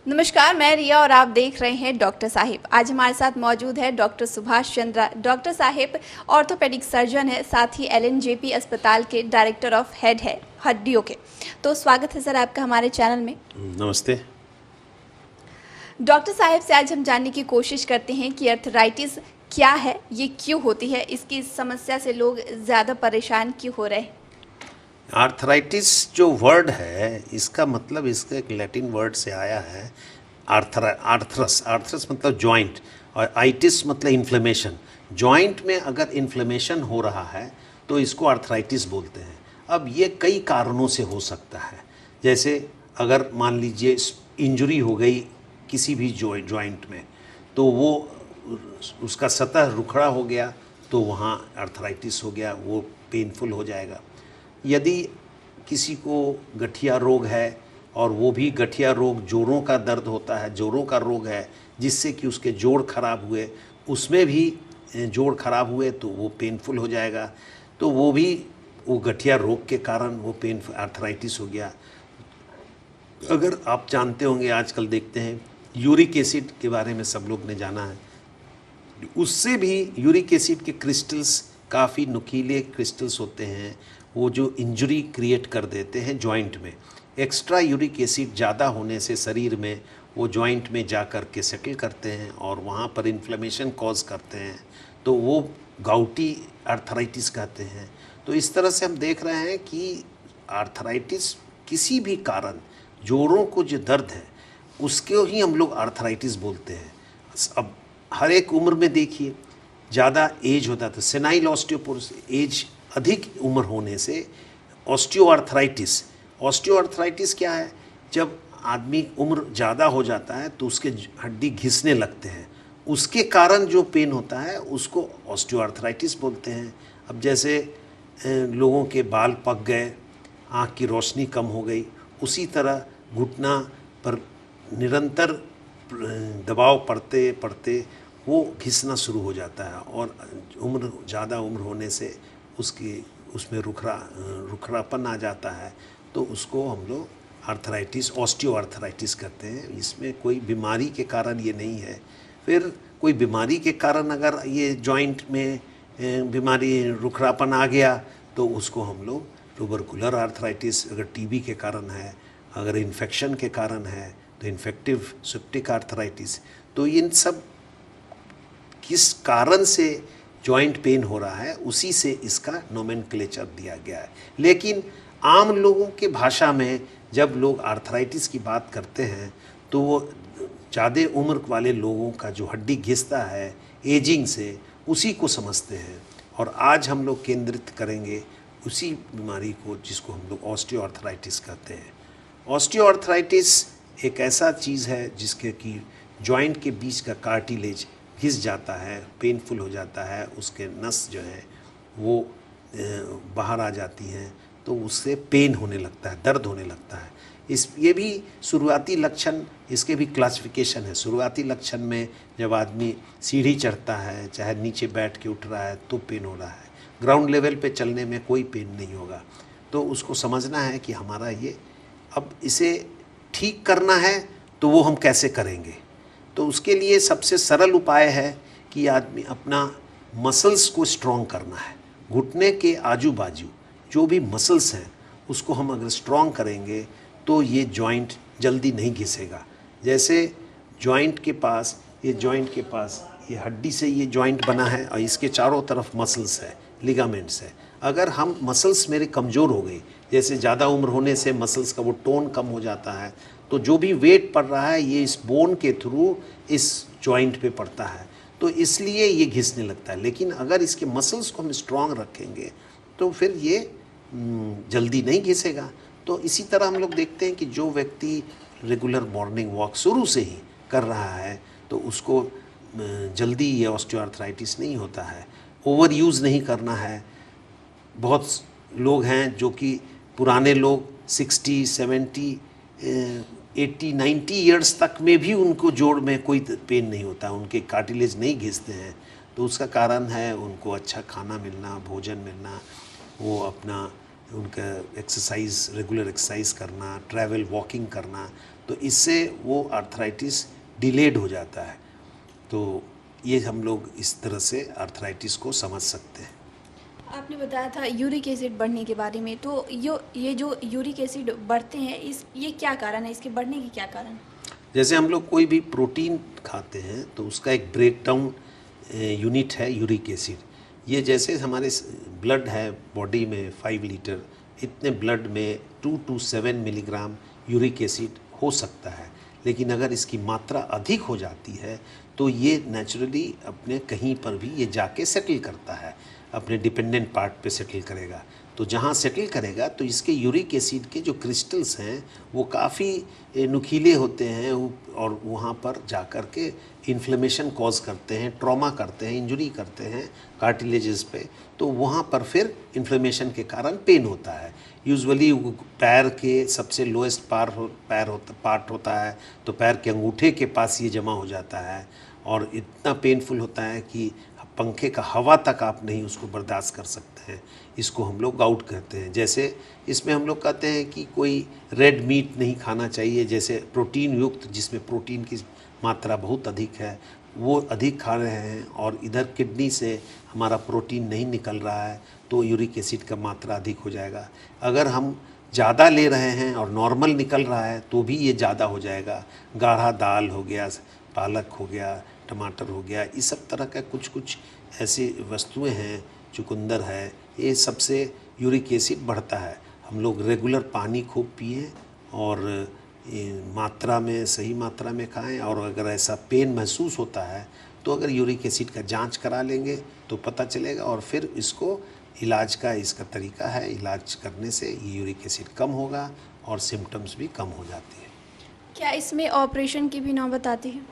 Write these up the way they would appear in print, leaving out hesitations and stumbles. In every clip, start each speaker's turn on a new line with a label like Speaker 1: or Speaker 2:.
Speaker 1: नमस्कार, मैं रिया और आप देख रहे हैं डॉक्टर साहिब। आज हमारे साथ मौजूद है doctor Subhash Chandra. Doctor Sahib orthopaedic surgeon है, साथ ही एलएनजेपी अस्पताल के डायरेक्टर ऑफ हेड है हड्डियों के। तो स्वागत है सर आपका हमारे चैनल में।
Speaker 2: नमस्ते।
Speaker 1: डॉक्टर साहिब से आज हम जानने की कोशिश करते हैं कि अर्थराइटिस क्या है, ये क्यों होती है, इसकी समस्या से लोग ज़्यादा परेशान क्यों हो रहे हैं।
Speaker 2: आर्थराइटिस जो वर्ड है, इसका मतलब इसका एक लैटिन वर्ड से आया है। आर्थरस आर्थरस मतलब जॉइंट, और आइटिस मतलब इन्फ्लेमेशन। जॉइंट में अगर इन्फ्लेमेशन हो रहा है तो इसको आर्थराइटिस बोलते हैं। अब ये कई कारणों से हो सकता है। जैसे अगर मान लीजिए इंजरी हो गई किसी भी जॉइंट में, तो वो उसका सतह रुखड़ा हो गया तो वहाँ आर्थराइटिस हो गया, वो पेनफुल हो जाएगा। यदि किसी को गठिया रोग है और वो भी गठिया रोग जोड़ों का दर्द होता है, जोड़ों का रोग है, जिससे कि उसके जोड़ खराब हुए, उसमें भी जोड़ खराब हुए तो वो पेनफुल हो जाएगा। तो वो गठिया रोग के कारण वो पेनफुल आर्थराइटिस हो गया। अगर आप जानते होंगे, आजकल देखते हैं यूरिक एसिड के बारे में सब लोग ने जाना है, उससे भी यूरिक एसिड के क्रिस्टल्स काफ़ी नुकीले क्रिस्टल्स होते हैं, वो जो इंजरी क्रिएट कर देते हैं जॉइंट में। एक्स्ट्रा यूरिक एसिड ज़्यादा होने से शरीर में वो जॉइंट में जा कर के सेटल करते हैं और वहाँ पर इन्फ्लेमेशन कॉज करते हैं, तो वो गाउटी आर्थराइटिस कहते हैं। तो इस तरह से हम देख रहे हैं कि आर्थराइटिस किसी भी कारण जोड़ों को जो दर्द है उसको ही हम लोग आर्थराइटिस बोलते हैं। अब हर एक उम्र में देखिए, ज़्यादा एज होता है तो सेनाइल ऑस्टियोपोरोसिस, एज अधिक उम्र होने से ऑस्टियोआर्थराइटिस क्या है, जब आदमी उम्र ज़्यादा हो जाता है तो उसके हड्डी घिसने लगते हैं, उसके कारण जो पेन होता है उसको ऑस्टियोआर्थराइटिस बोलते हैं। अब जैसे लोगों के बाल पक गए, आँख की रोशनी कम हो गई, उसी तरह घुटना पर निरंतर दबाव पड़ते पड़ते वो घिसना शुरू हो जाता है, और ज़्यादा उम्र होने से उसमें रुखरापन आ जाता है, तो उसको हम लोग आर्थराइटिस, ऑस्टियोआर्थराइटिस कहते हैं। इसमें कोई बीमारी के कारण ये नहीं है। फिर कोई बीमारी के कारण अगर ये जॉइंट में बीमारी, रुखरापन आ गया, तो उसको हम लोग ट्यूबरकुलर आर्थराइटिस, अगर टीबी के कारण है, अगर इन्फेक्शन के कारण है तो इन्फेक्टिव सेप्टिक आर्थराइटिस। तो इन सब किस कारण से जॉइंट पेन हो रहा है, उसी से इसका नोमेनक्लेचर दिया गया है। लेकिन आम लोगों के भाषा में जब लोग आर्थराइटिस की बात करते हैं तो वो ज़्यादा उम्र वाले लोगों का जो हड्डी घिसता है एजिंग से, उसी को समझते हैं। और आज हम लोग केंद्रित करेंगे उसी बीमारी को जिसको हम लोग ऑस्टियोआर्थराइटिस कहते हैं। ऑस्टियोआर्थराइटिस एक ऐसा चीज़ है जिसके कि जॉइंट के बीच का कार्टिलेज घिस जाता है, पेनफुल हो जाता है, उसके नस जो है वो बाहर आ जाती हैं, तो उससे पेन होने लगता है, दर्द होने लगता है। ये भी शुरुआती लक्षण, इसके भी क्लासिफिकेशन है। शुरुआती लक्षण में जब आदमी सीढ़ी चढ़ता है, चाहे नीचे बैठ के उठ रहा है तो पेन हो रहा है, ग्राउंड लेवल पे चलने में कोई पेन नहीं होगा, तो उसको समझना है कि हमारा ये, अब इसे ठीक करना है तो वो हम कैसे करेंगे। तो उसके लिए सबसे सरल उपाय है कि आदमी अपना मसल्स को स्ट्रॉन्ग करना है। घुटने के आजू बाजू जो भी मसल्स हैं उसको हम अगर स्ट्रॉन्ग करेंगे तो ये जॉइंट जल्दी नहीं घिसेगा। जैसे जॉइंट के पास ये हड्डी से ये जॉइंट बना है और इसके चारों तरफ मसल्स है, लिगामेंट्स है। अगर हम मसल्स मेरे कमज़ोर हो गई, जैसे ज़्यादा उम्र होने से मसल्स का वो टोन कम हो जाता है, तो जो भी वेट पड़ रहा है ये इस बोन के थ्रू इस जॉइंट पे पड़ता है, तो इसलिए ये घिसने लगता है। लेकिन अगर इसके मसल्स को हम स्ट्रॉन्ग रखेंगे तो फिर ये जल्दी नहीं घिसेगा। तो इसी तरह हम लोग देखते हैं कि जो व्यक्ति रेगुलर मॉर्निंग वॉक शुरू से ही कर रहा है तो उसको जल्दी ये ऑस्टियोआर्थराइटिस नहीं होता है। ओवर यूज़ नहीं करना है। बहुत लोग हैं जो कि पुराने लोग 60, 70, 80, 90 ईयर्स तक में भी उनको जोड़ में कोई पेन नहीं होता, उनके कार्टिलेज नहीं घिसते हैं। तो उसका कारण है उनको अच्छा खाना मिलना, भोजन मिलना, वो अपना उनका एक्सरसाइज, रेगुलर एक्सरसाइज करना, ट्रैवल, वॉकिंग करना। तो तो इससे वो आर्थराइटिस डिलेड हो जाता है। तो ये हम लोग इस तरह से आर्थराइटिस को समझ सकते हैं।
Speaker 1: आपने बताया था यूरिक एसिड बढ़ने के बारे में, तो ये जो यूरिक एसिड बढ़ते हैं, ये क्या कारण है, इसके बढ़ने की क्या कारण?
Speaker 2: जैसे हम लोग कोई भी प्रोटीन खाते हैं तो उसका एक ब्रेक डाउन यूनिट है यूरिक एसिड। ये जैसे हमारे ब्लड है बॉडी में 5 लीटर, इतने ब्लड में 2 to 7 मिलीग्राम यूरिक एसिड हो सकता है। लेकिन अगर इसकी मात्रा अधिक हो जाती है तो ये नेचुरली अपने कहीं पर भी ये जाके सेटल करता है, अपने डिपेंडेंट पार्ट पे सेटल करेगा। तो जहाँ सेटल करेगा तो इसके यूरिक एसिड के जो क्रिस्टल्स हैं वो काफ़ी नुकीले होते हैं और वहाँ पर जा कर के इन्फ्लेमेशन कॉज करते हैं, ट्रॉमा करते हैं, इंजरी करते हैं कार्टिलेजेस पे। तो वहाँ पर फिर इन्फ्लेमेशन के कारण पेन होता है। यूजुअली पैर के सबसे लोएस्ट पार्ट होता है, तो पैर के अंगूठे के पास ये जमा हो जाता है और इतना पेनफुल होता है कि पंखे का हवा तक आप नहीं उसको बर्दाश्त कर सकते हैं। इसको हम लोग गाउट कहते हैं। जैसे इसमें हम लोग कहते हैं कि कोई रेड मीट नहीं खाना चाहिए, जैसे प्रोटीन युक्त, जिसमें प्रोटीन की मात्रा बहुत अधिक है वो अधिक खा रहे हैं और इधर किडनी से हमारा प्रोटीन नहीं निकल रहा है तो यूरिक एसिड का मात्रा अधिक हो जाएगा। अगर हम ज़्यादा ले रहे हैं और नॉर्मल निकल रहा है तो भी ये ज़्यादा हो जाएगा। गाढ़ा दाल हो गया, पालक हो गया, टमाटर हो गया, इस सब तरह का कुछ ऐसी वस्तुएं हैं, चुकंदर है, ये सबसे यूरिक एसिड बढ़ता है। हम लोग रेगुलर पानी खूब पिएं और मात्रा में, सही मात्रा में खाएं। और अगर ऐसा पेन महसूस होता है तो अगर यूरिक एसिड का जांच करा लेंगे तो पता चलेगा और फिर इसको इलाज का इसका तरीका है। इलाज करने से ये यूरिक एसिड कम होगा और सिम्टम्स भी कम हो जाती है।
Speaker 1: क्या इसमें ऑपरेशन की भी नौबत आती है?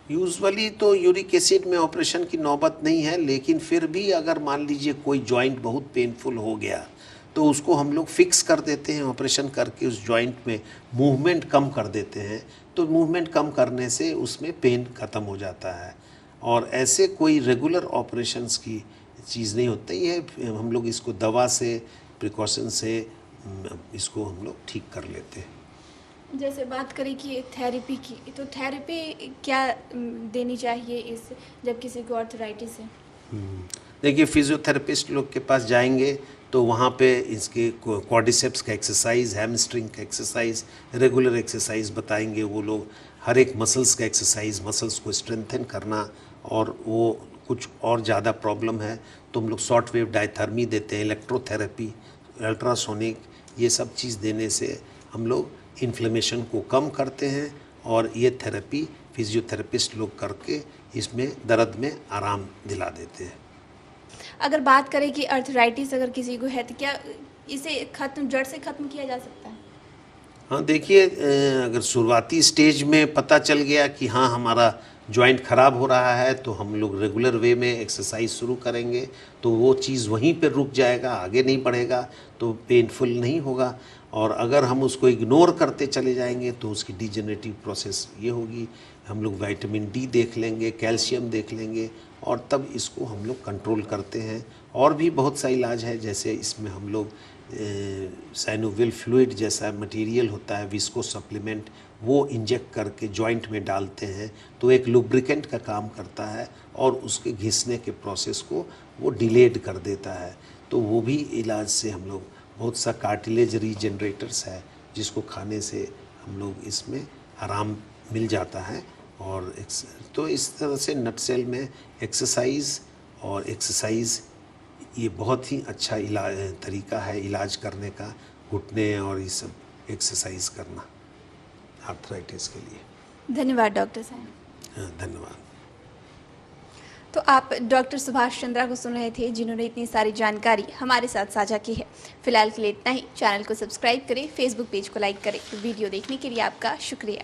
Speaker 2: यूजुअली तो यूरिक एसिड में ऑपरेशन की नौबत नहीं है, लेकिन फिर भी अगर मान लीजिए कोई जॉइंट बहुत पेनफुल हो गया तो उसको हम लोग फिक्स कर देते हैं ऑपरेशन करके, उस जॉइंट में मूवमेंट कम कर देते हैं। तो मूवमेंट कम करने से उसमें पेन ख़त्म हो जाता है और ऐसे कोई रेगुलर ऑपरेशंस की चीज़ नहीं होती है। हम लोग इसको दवा से, प्रिकॉशन से इसको हम लोग ठीक कर लेते हैं।
Speaker 1: जैसे बात करें कि थेरेपी की, तो थेरेपी क्या देनी चाहिए इस जब किसी को आर्थराइटिस है?
Speaker 2: देखिए, फिजियोथेरेपिस्ट लोग के पास जाएंगे तो वहाँ पे इसके क्वाड्रिसेप्स का एक्सरसाइज, हैमस्ट्रिंग का एक्सरसाइज, रेगुलर एक्सरसाइज बताएंगे वो लोग। हर एक मसल्स का एक्सरसाइज, मसल्स को स्ट्रेंथन करना। और वो कुछ और ज़्यादा प्रॉब्लम है तो हम लोग शॉर्ट वेव डायथर्मी देते हैं, इलेक्ट्रोथेरेपी, अल्ट्रासोनिक, ये सब चीज़ देने से हम लोग इन्फ्लेमेशन को कम करते हैं। और ये थेरेपी फिजियोथेरेपिस्ट लोग करके इसमें दर्द में आराम दिला देते हैं।
Speaker 1: अगर बात करें कि आर्थराइटिस अगर किसी को है तो क्या इसे जड़ से ख़त्म किया जा सकता है?
Speaker 2: हाँ, देखिए, अगर शुरुआती स्टेज में पता चल गया कि हाँ हमारा जॉइंट ख़राब हो रहा है तो हम लोग रेगुलर वे में एक्सरसाइज शुरू करेंगे तो वो चीज़ वहीं पर रुक जाएगा, आगे नहीं बढ़ेगा, तो पेनफुल नहीं होगा। और अगर हम उसको इग्नोर करते चले जाएंगे तो उसकी डिजेनरेटिव प्रोसेस ये होगी। हम लोग विटामिन डी देख लेंगे, कैल्शियम देख लेंगे और तब इसको हम लोग कंट्रोल करते हैं। और भी बहुत सा इलाज है, जैसे इसमें हम लोग साइनोवियल फ्लूइड जैसा मटेरियल होता है, विस्को सप्लीमेंट, वो इंजेक्ट करके जॉइंट में डालते हैं तो एक लुब्रिकेंट का काम करता है और उसके घिसने के प्रोसेस को वो डिलेड कर देता है। तो वो भी इलाज से हम लोग, बहुत सा कार्टिलेज रीजनरेटर्स है जिसको खाने से हम लोग इसमें आराम मिल जाता है। और तो इस तरह से नटसेल में एक्सरसाइज ये बहुत ही अच्छा तरीका है इलाज करने का, घुटने और ये सब एक्सरसाइज करना आर्थराइटिस के लिए।
Speaker 1: धन्यवाद डॉक्टर साहब।
Speaker 2: धन्यवाद।
Speaker 1: तो आप डॉक्टर सुभाष चंद्रा को सुन रहे थे, जिन्होंने इतनी सारी जानकारी हमारे साथ साझा की है। फिलहाल के लिए इतना ही। चैनल को सब्सक्राइब करें, फेसबुक पेज को लाइक करें। वीडियो देखने के लिए आपका शुक्रिया।